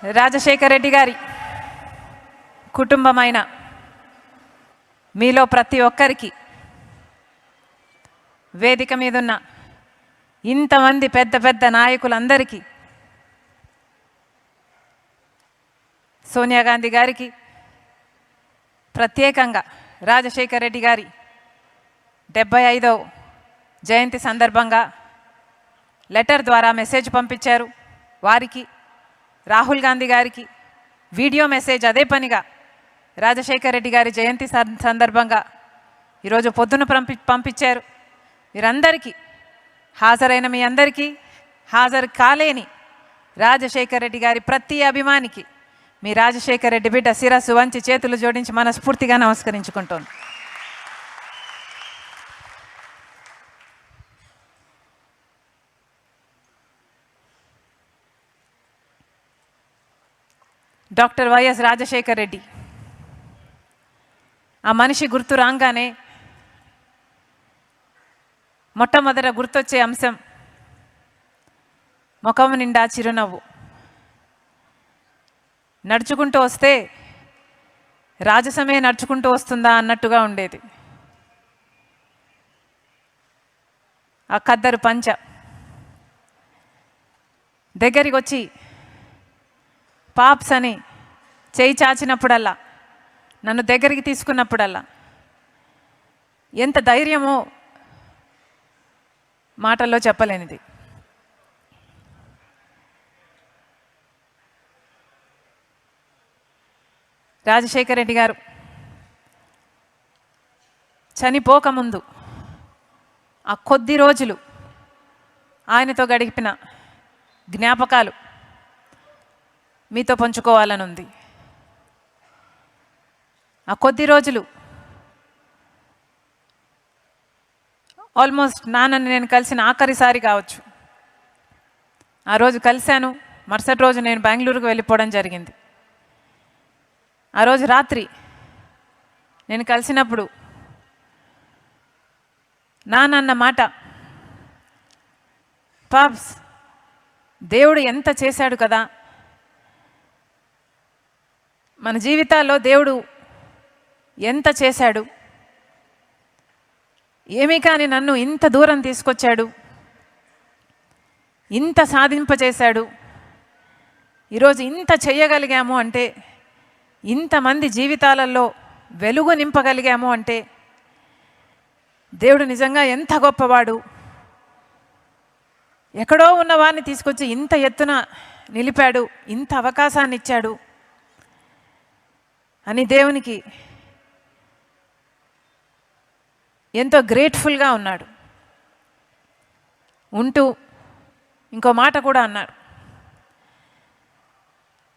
రాజశేఖర రెడ్డి గారి కుటుంబమైన మీలో ప్రతి ఒక్కరికి వేదిక మీదున్న ఇంతమంది పెద్ద పెద్ద నాయకులందరికీ, సోనియా గాంధీ గారికి ప్రత్యేకంగా రాజశేఖర రెడ్డి గారి 75వ జయంతి సందర్భంగా లెటర్ ద్వారా మెసేజ్ పంపించారు. వారికి, రాహుల్ గాంధీ గారికి వీడియో మెసేజ్ అదే పనిగా రాజశేఖర రెడ్డి గారి జయంతి సందర్భంగా ఈరోజు పొద్దున పంపించారు. వీరందరికీ, హాజరైన మీ అందరికీ, హాజరు కాలేని రాజశేఖర రెడ్డి గారి ప్రతి అభిమానికి మీ రాజశేఖర రెడ్డి బిడ్డ శిరస్సు వంచి చేతులు జోడించి మనస్ఫూర్తిగా నమస్కరించుకుంటోంది. డాక్టర్ వైఎస్ రాజశేఖర రెడ్డి, ఆ మనిషి గుర్తు రాగానే మొట్టమొదట గుర్తొచ్చే అంశం ముఖం నిండా చిరునవ్వు. నడుచుకుంటూ వస్తే రాజసమే నడుచుకుంటూ వస్తుందా అన్నట్టుగా ఉండేది. ఆ ఖద్దరు పంచ దగ్గరికి వచ్చి పాప్స్ అని చేయి చాచినప్పుడల్లా, నన్ను దగ్గరికి తీసుకున్నప్పుడల్లా ఎంత ధైర్యమో మాటల్లో చెప్పలేనిది. రాజశేఖర రెడ్డి గారు చనిపోకముందు ఆ కొద్ది రోజులు ఆయనతో గడిపిన జ్ఞాపకాలు మీతో పంచుకోవాలని ఉంది. ఆ కొద్ది రోజులు ఆల్మోస్ట్ నాన్నని నేను కలిసిన ఆఖరిసారి కావచ్చు. ఆ రోజు కలిశాను, మరుసటి రోజు నేను బెంగళూరుకు వెళ్ళిపోవడం జరిగింది. ఆ రోజు రాత్రి నేను కలిసినప్పుడు నాన్న మాట, పాప్స్ దేవుడు ఎంత చేశాడు కదా, మన జీవితాల్లో దేవుడు ఎంత చేశాడు, ఏమీ కానీ నన్ను ఇంత దూరం తీసుకొచ్చాడు, ఇంత సాధింపచేశాడు, ఈరోజు ఇంత చెయ్యగలిగాము అంటే, ఇంతమంది జీవితాలలో వెలుగు నింపగలిగాము అంటే దేవుడు నిజంగా ఎంత గొప్పవాడు, ఎక్కడో ఉన్న వారిని తీసుకొచ్చి ఇంత ఎత్తున నిలిపాడు, ఇంత అవకాశాన్ని ఇచ్చాడు అని దేవునికి ఎంతో గ్రేట్ఫుల్గా ఉన్నాడు. ఉంటూ ఇంకో మాట కూడా అన్నాడు,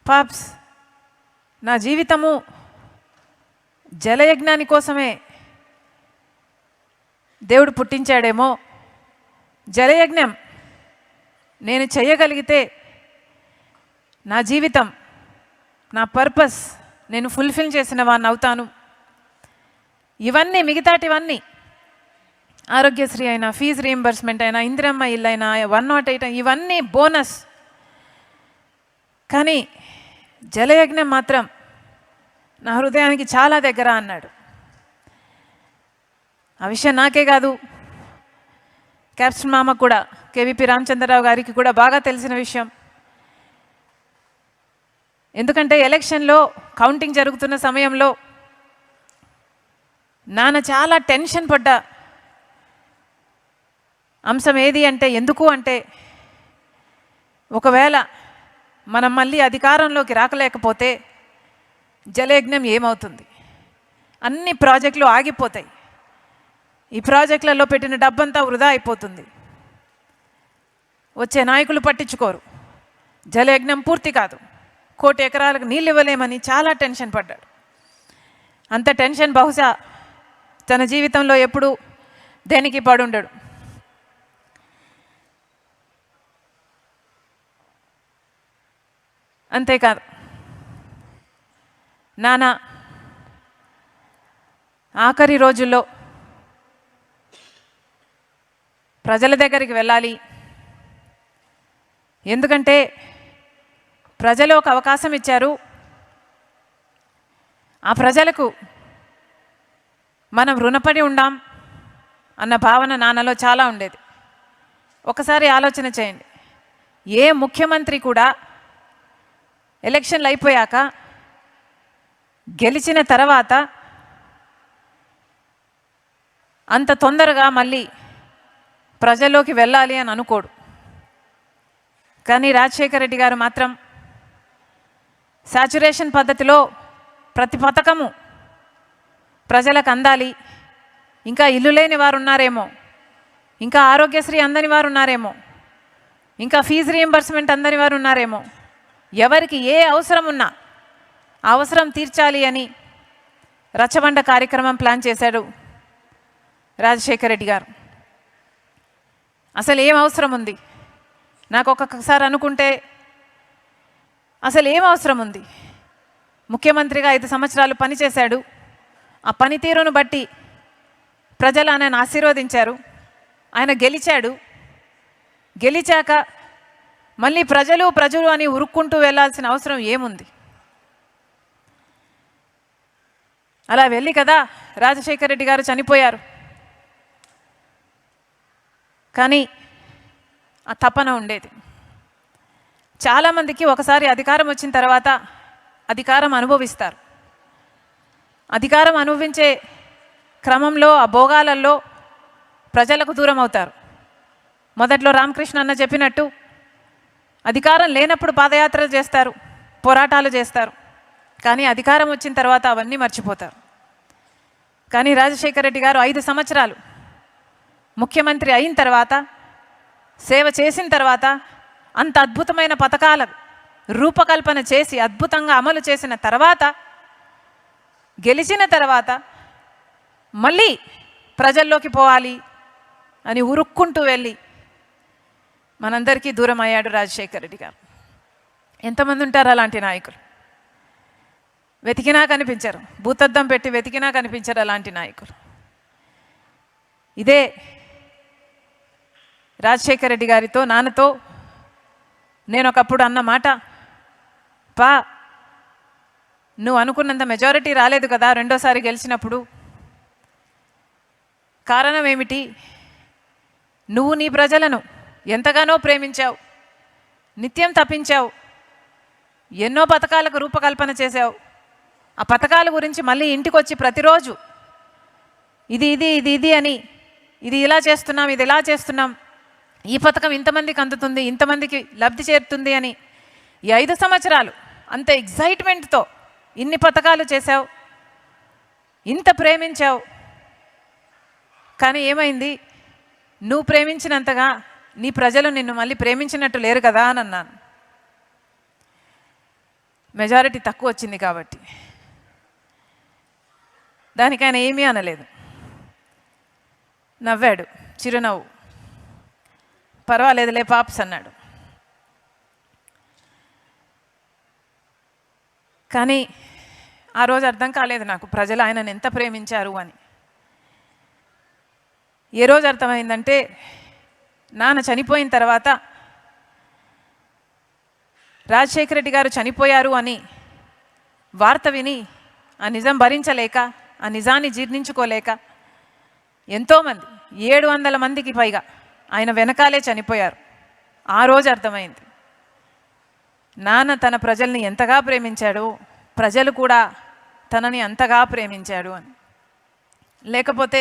పాప్స్ నా జీవితము జలయజ్ఞాని కోసమే దేవుడు పుట్టించాడేమో, జలయజ్ఞం నేను చేయగలిగితే నా జీవితం, నా పర్పస్ నేను ఫుల్ఫిల్ చేసిన వాడిని అవుతాను. ఇవన్నీ, మిగతాటివన్నీ, ఆరోగ్యశ్రీ అయినా, ఫీజు రీయింబర్స్మెంట్ అయినా, ఇందిరమ్మ ఇల్లు అయినా, 108 ఇవన్నీ బోనస్. కానీ జలయజ్ఞం మాత్రం నా హృదయానికి చాలా దగ్గర అన్నాడు. ఆ విషయం నాకే కాదు, క్యాప్టెన్ మామ కూడా, కేవీపీ రామచంద్రరావు గారికి కూడా బాగా తెలిసిన విషయం. ఎందుకంటే ఎలక్షన్లో కౌంటింగ్ జరుగుతున్న సమయంలో నాన్న చాలా టెన్షన్ పడ్డ అంశం ఏది అంటే, ఎందుకు అంటే, ఒకవేళ మనం మళ్ళీ అధికారంలోకి రాకలేకపోతే జలయజ్ఞం ఏమవుతుంది, అన్ని ప్రాజెక్టులు ఆగిపోతాయి, ఈ ప్రాజెక్టులలో పెట్టిన డబ్బంతా వృధా అయిపోతుంది, వచ్చే నాయకులు పట్టించుకోరు, జలయజ్ఞం పూర్తి కాదు, 1 కోటి ఎకరాలకు నీళ్ళు ఇవ్వలేమని చాలా టెన్షన్ పడ్డాడు. అంత టెన్షన్ బహుశా తన జీవితంలో ఎప్పుడూ దేనికి పడుండడు. అంతేకాదు, నాన్న ఆఖరి రోజుల్లో ప్రజల దగ్గరికి వెళ్ళాలి, ఎందుకంటే ప్రజలు ఒక అవకాశం ఇచ్చారు. ఆ ప్రజలకు మనం రుణపడి ఉండాం అన్న భావన నాన్నలో చాలా ఉండేది. ఒకసారి ఆలోచన చేయండి, ఏ ముఖ్యమంత్రి కూడా ఎలక్షన్లు అయిపోయాక గెలిచిన తర్వాత అంత తొందరగా మళ్ళీ ప్రజల్లోకి వెళ్ళాలి అని అనుకోడు. కానీ రాజశేఖర రెడ్డి గారు మాత్రం సాచురేషన్ పద్ధతిలో ప్రతి పథకము ప్రజలకు అందాలి, ఇంకా ఇల్లు లేని వారు ఉన్నారేమో, ఇంకా ఆరోగ్యశ్రీ అందని వారు ఉన్నారేమో, ఇంకా ఫీజు రీయింబర్స్మెంట్ అందని వారు ఉన్నారేమో, ఎవరికి ఏ అవసరం ఉన్నా అవసరం తీర్చాలి అని రచ్చబండ కార్యక్రమం ప్లాన్ చేశాడు రాజశేఖర రెడ్డి గారు. అసలు ఏం అవసరం ఉంది? నాకు ఒక్కొక్కసారి అనుకుంటే అసలు ఏం అవసరం ఉంది? ముఖ్యమంత్రిగా 5 సంవత్సరాలు పనిచేశాడు. ఆ పనితీరును బట్టి ప్రజలు ఆయనను ఆశీర్వదించారు. ఆయన గెలిచాడు. గెలిచాక మళ్ళీ ప్రజలు అని ఉరుక్కుంటూ వెళ్ళాల్సిన అవసరం ఏముంది? అలా వెళ్ళి కదా రాజశేఖర రెడ్డి గారు చనిపోయారు. కానీ ఆ తపన ఉండేది. చాలామందికి ఒకసారి అధికారం వచ్చిన తర్వాత అధికారం అనుభవిస్తారు. అధికారం అనుభవించే క్రమంలో ఆ భోగాలలో ప్రజలకు దూరం అవుతారు. మొదట్లో రామకృష్ణ అన్న చెప్పినట్టు అధికారం లేనప్పుడు పాదయాత్రలు చేస్తారు, పోరాటాలు చేస్తారు. కానీ అధికారం వచ్చిన తర్వాత అవన్నీ మర్చిపోతారు. కానీ రాజశేఖర రెడ్డి గారు 5 సంవత్సరాలు ముఖ్యమంత్రి అయిన తర్వాత, సేవ చేసిన తర్వాత, అంత అద్భుతమైన పథకాల రూపకల్పన చేసి అద్భుతంగా అమలు చేసిన తర్వాత, గెలిచిన తర్వాత మళ్ళీ ప్రజల్లోకి పోవాలి అని ఉరుక్కుంటూ వెళ్ళి మనందరికీ దూరం అయ్యాడు రాజశేఖర రెడ్డి గారు. ఎంతమంది ఉంటారు అలాంటి నాయకులు? వెతికినా కనిపించరు, భూతద్దం పెట్టి వెతికినా కనిపించరు అలాంటి నాయకులు. ఇదే రాజశేఖర రెడ్డి గారితో, నాన్నతో నేను ఒకప్పుడు అన్న మాట, పా నువ్వు అనుకున్నంత మెజారిటీ రాలేదు కదా రెండోసారి గెలిచినప్పుడు. కారణం ఏమిటి? నువ్వు నీ ప్రజలను ఎంతగానో ప్రేమించావు, నిత్యం తప్పించావు, ఎన్నో పథకాలకు రూపకల్పన చేశావు. ఆ పథకాల గురించి మళ్ళీ ఇంటికి వచ్చి ప్రతిరోజు ఇది ఇది ఇది ఇది అని, ఇది ఇలా చేస్తున్నాం, ఇది ఇలా చేస్తున్నాం, ఈ పథకం ఇంతమందికి అందుతుంది, ఇంతమందికి లబ్ధి చేరుతుంది అని ఈ 5 సంవత్సరాలు అంత ఎగ్జైట్మెంట్తో ఇన్ని పథకాలు చేశావు, ఇంత ప్రేమించావు. కానీ ఏమైంది? నువ్వు ప్రేమించినంతగా నీ ప్రజలు నిన్ను మళ్ళీ ప్రేమించినట్టు లేరు కదా అని అన్నాను. మెజారిటీ తక్కువ వచ్చింది కాబట్టి. దానికి ఆయన ఏమీ అనలేదు, నవ్వాడు, చిరునవ్వు, పర్వాలేదులే పాప్స్ అన్నాడు. కానీ ఆ రోజు అర్థం కాలేదు నాకు ప్రజలు ఆయనను ఎంత ప్రేమించారు అని. ఏ రోజు అర్థమైందంటే, నాన్న చనిపోయిన తర్వాత రాజశేఖర రెడ్డి గారు చనిపోయారు అని వార్త విని ఆ నిజం భరించలేక, ఆ నిజాన్ని జీర్ణించుకోలేక ఎంతోమంది 700 మందికి పైగా ఆయన వెనకాలే చనిపోయారు. ఆ రోజు అర్థమైంది నాన్న తన ప్రజల్ని ఎంతగా ప్రేమించాడు, ప్రజలు కూడా తనని అంతగా ప్రేమించాడు అని. లేకపోతే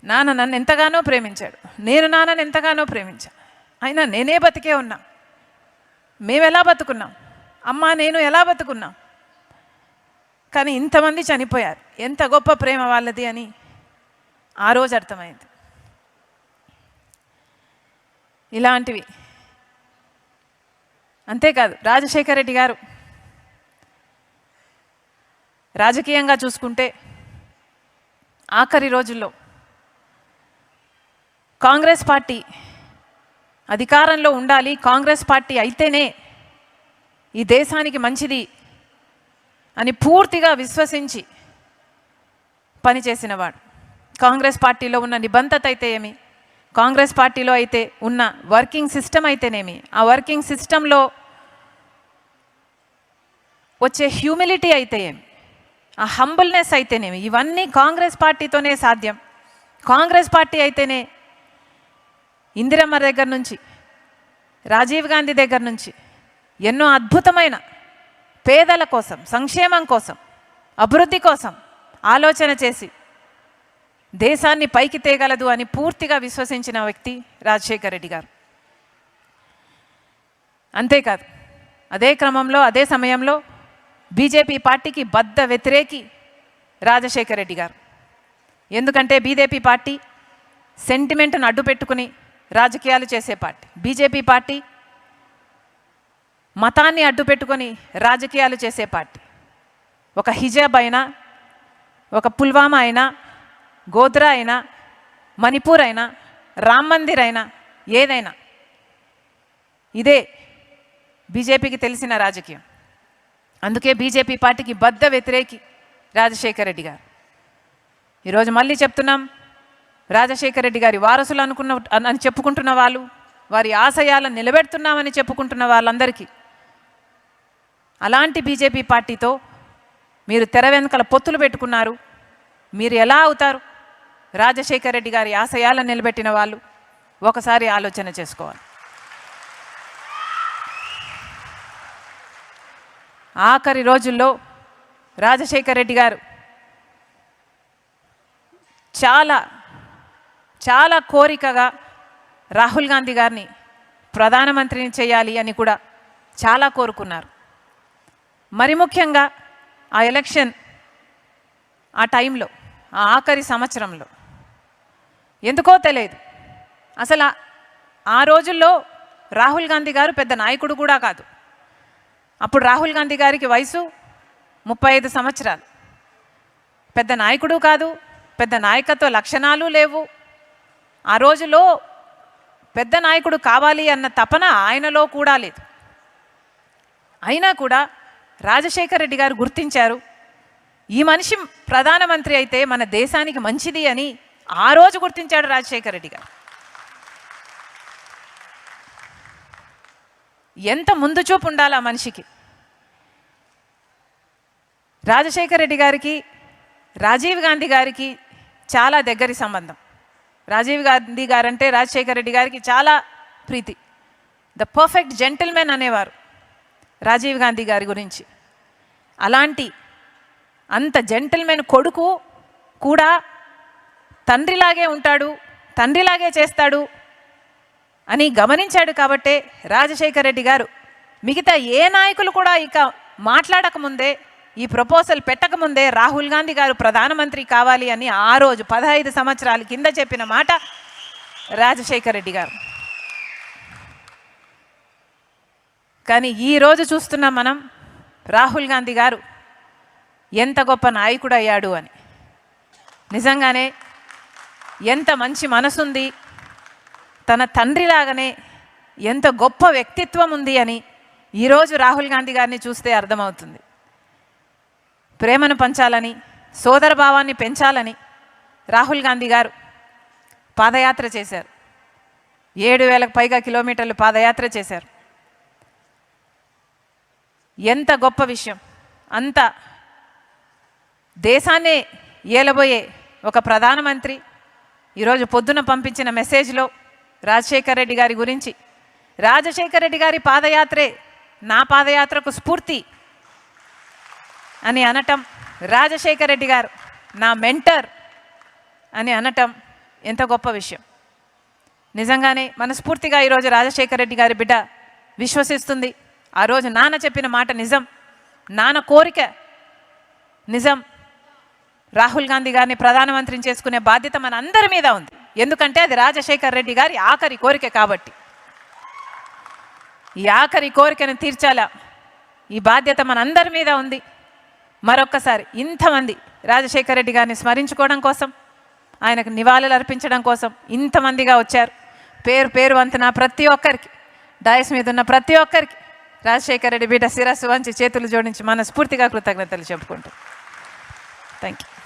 నాన్న నన్ను ఎంతగానో ప్రేమించాడు, నేను నాన్నని ఎంతగానో ప్రేమించాను, అయినా నేనే బతికే ఉన్నా, మేము ఎలా బతుకున్నాం, అమ్మ నేను ఎలా బతుకున్నాం, కానీ ఇంతమంది చనిపోయారు, ఎంత గొప్ప ప్రేమ వాళ్ళది అని ఆ రోజు అర్థమైంది. ఇలాంటివి అంతేకాదు, రాజశేఖర రెడ్డి గారు రాజకీయంగా చూసుకుంటే ఆఖరి రోజుల్లో కాంగ్రెస్ పార్టీ అధికారంలో ఉండాలి, కాంగ్రెస్ పార్టీ అయితేనే ఈ దేశానికి మంచిది అని పూర్తిగా విశ్వసించి పనిచేసినవాడు. కాంగ్రెస్ పార్టీలో ఉన్న నిబంధత అయితే ఏమి, కాంగ్రెస్ పార్టీలో అయితే ఉన్న వర్కింగ్ సిస్టమ్ అయితేనేమి, ఆ వర్కింగ్ సిస్టంలో వచ్చే హ్యూమిలిటీ అయితేనేమి, ఆ హంబుల్నెస్ అయితేనేమి, ఇవన్నీ కాంగ్రెస్ పార్టీతోనే సాధ్యం. కాంగ్రెస్ పార్టీ అయితేనే ఇందిరమ్మ దగ్గర నుంచి, రాజీవ్ గాంధీ దగ్గర నుంచి ఎన్నో అద్భుతమైన పేదల కోసం, సంక్షేమం కోసం, అభివృద్ధి కోసం ఆలోచన చేసి దేశాన్ని పైకి తేగలదు అని పూర్తిగా విశ్వసించిన వ్యక్తి రాజశేఖర రెడ్డి గారు. అంతేకాదు, అదే క్రమంలో, అదే సమయంలో బీజేపీ పార్టీకి బద్ధ వ్యతిరేకి రాజశేఖర రెడ్డి గారు. ఎందుకంటే బీజేపీ పార్టీ సెంటిమెంట్ను అడ్డు పెట్టుకుని రాజకీయాలు చేసే పార్టీ. బీజేపీ పార్టీ మతాన్ని అడ్డు పెట్టుకొని రాజకీయాలు చేసే పార్టీ. ఒక హిజాబ్ అయినా, ఒక పుల్వామా అయినా, గోద్రా అయినా, మణిపూర్ అయినా, రామ్ మందిర్ అయినా, ఏదైనా ఇదే బీజేపీకి తెలిసిన రాజకీయం. అందుకే బీజేపీ పార్టీకి బద్ధ వ్యతిరేకి రాజశేఖర రెడ్డి గారు. ఈరోజు మళ్ళీ చెప్తున్నాం, రాజశేఖర రెడ్డి గారి వారసులు అని చెప్పుకుంటున్న వాళ్ళు, వారి ఆశయాలను నిలబెడుతున్నామని చెప్పుకుంటున్న వాళ్ళందరికీ అలాంటి బీజేపీ పార్టీతో మీరు తెర వెనుకల పొత్తులు పెట్టుకున్నారు. మీరు ఎలా అవుతారు రాజశేఖర రెడ్డి గారి ఆశయాలను నిలబెట్టిన వాళ్ళు? ఒకసారి ఆలోచన చేసుకోవాలి. ఆఖరి రోజుల్లో రాజశేఖర రెడ్డి గారు చాలా చాలా కోరికగా రాహుల్ గాంధీ గారిని ప్రధానమంత్రిని చేయాలి అని కూడా చాలా కోరుకున్నారు. మరి ముఖ్యంగా ఆ ఎలక్షన్, ఆ టైంలో, ఆ ఆఖరి సంవత్సరంలో ఎందుకో తెలియదు, అసలు ఆ రోజుల్లో రాహుల్ గాంధీ గారు పెద్ద నాయకుడు కూడా కాదు. అప్పుడు రాహుల్ గాంధీ గారికి వయసు 35 సంవత్సరాలు. పెద్ద నాయకుడు కాదు, పెద్ద నాయకత్వ లక్షణాలు లేవు. ఆ రోజులో పెద్ద నాయకుడు కావాలి అన్న తపన ఆయనలో కూడా లేదు. అయినా కూడా రాజశేఖర రెడ్డి గారు గుర్తించారు, ఈ మనిషి ప్రధానమంత్రి అయితే మన దేశానికి మంచిది అని ఆ రోజు గుర్తించాడు రాజశేఖర రెడ్డి గారు. ఎంత ముందు చూపు ఉండాలి ఆ మనిషికి. రాజశేఖర రెడ్డి గారికి రాజీవ్ గాంధీ గారికి చాలా దగ్గరి సంబంధం. రాజీవ్ గాంధీ గారంటే రాజశేఖర రెడ్డి గారికి చాలా ప్రీతి. ద పర్ఫెక్ట్ జెంటిల్మెన్ అనేవారు రాజీవ్ గాంధీ గారి గురించి. అలాంటి అంత జెంటిల్మెన్ కొడుకు కూడా తండ్రిలాగే ఉంటాడు, తండ్రిలాగే చేస్తాడు అని గమనించాడు. కాబట్టే రాజశేఖర రెడ్డి గారు మిగతా ఏ నాయకులు కూడా ఇక మాట్లాడకముందే, ఈ ప్రపోజల్ పెట్టకముందే రాహుల్ గాంధీ గారు ప్రధానమంత్రి కావాలి అని ఆ రోజు 15 సంవత్సరాల కింద చెప్పిన మాట రాజశేఖర రెడ్డి గారు. కానీ ఈరోజు చూస్తున్నాం మనం, రాహుల్ గాంధీ గారు ఎంత గొప్ప నాయకుడు అయ్యాడు అని. నిజంగానే ఎంత మంచి మనసుంది, తన తండ్రిలాగానే ఎంత గొప్ప వ్యక్తిత్వం ఉంది అని ఈరోజు రాహుల్ గాంధీ గారిని చూస్తే అర్థమవుతుంది. ప్రేమను పంచాలని, సోదరభావాన్ని పెంచాలని రాహుల్ గాంధీ గారు పాదయాత్ర చేశారు. 7,000కు పైగా కిలోమీటర్లు పాదయాత్ర చేశారు. ఎంత గొప్ప విషయం. అంత దేశాన్నే ఏలబోయే ఒక ప్రధానమంత్రి ఈరోజు పొద్దున పంపించిన మెసేజ్లో రాజశేఖర రెడ్డి గారి గురించి, రాజశేఖర రెడ్డి గారి పాదయాత్రే నా పాదయాత్రకు స్ఫూర్తి అని అనటం, రాజశేఖర రెడ్డి గారు నా మెంటర్ అని అనటం ఎంత గొప్ప విషయం. నిజంగానే మనస్ఫూర్తిగా ఈరోజు రాజశేఖర రెడ్డి గారి బిడ్డ విశ్వసిస్తుంది, ఆ రోజు నాన్న చెప్పిన మాట నిజం, నాన్న కోరిక నిజం. రాహుల్ గాంధీ గారిని ప్రధానమంత్రిని చేసుకునే బాధ్యత మన అందరి మీద ఉంది. ఎందుకంటే అది రాజశేఖర రెడ్డి గారి ఆఖరి కోరిక కాబట్టి. ఈ ఆఖరి కోరికను తీర్చాలా, ఈ బాధ్యత మనందరి మీద ఉంది. మరొక్కసారి ఇంతమంది రాజశేఖర రెడ్డి గారిని స్మరించుకోవడం కోసం, ఆయనకు నివాళులు అర్పించడం కోసం ఇంతమందిగా వచ్చారు. పేరు పేరు వంతున ప్రతి ఒక్కరికి, డయస్ మీద ఉన్న ప్రతి ఒక్కరికి రాజశేఖర రెడ్డి బిడ్డ శిరస్సు వంచి చేతులు జోడించి మనస్ఫూర్తిగా కృతజ్ఞతలు చెప్పుకుంటాం. Thank you.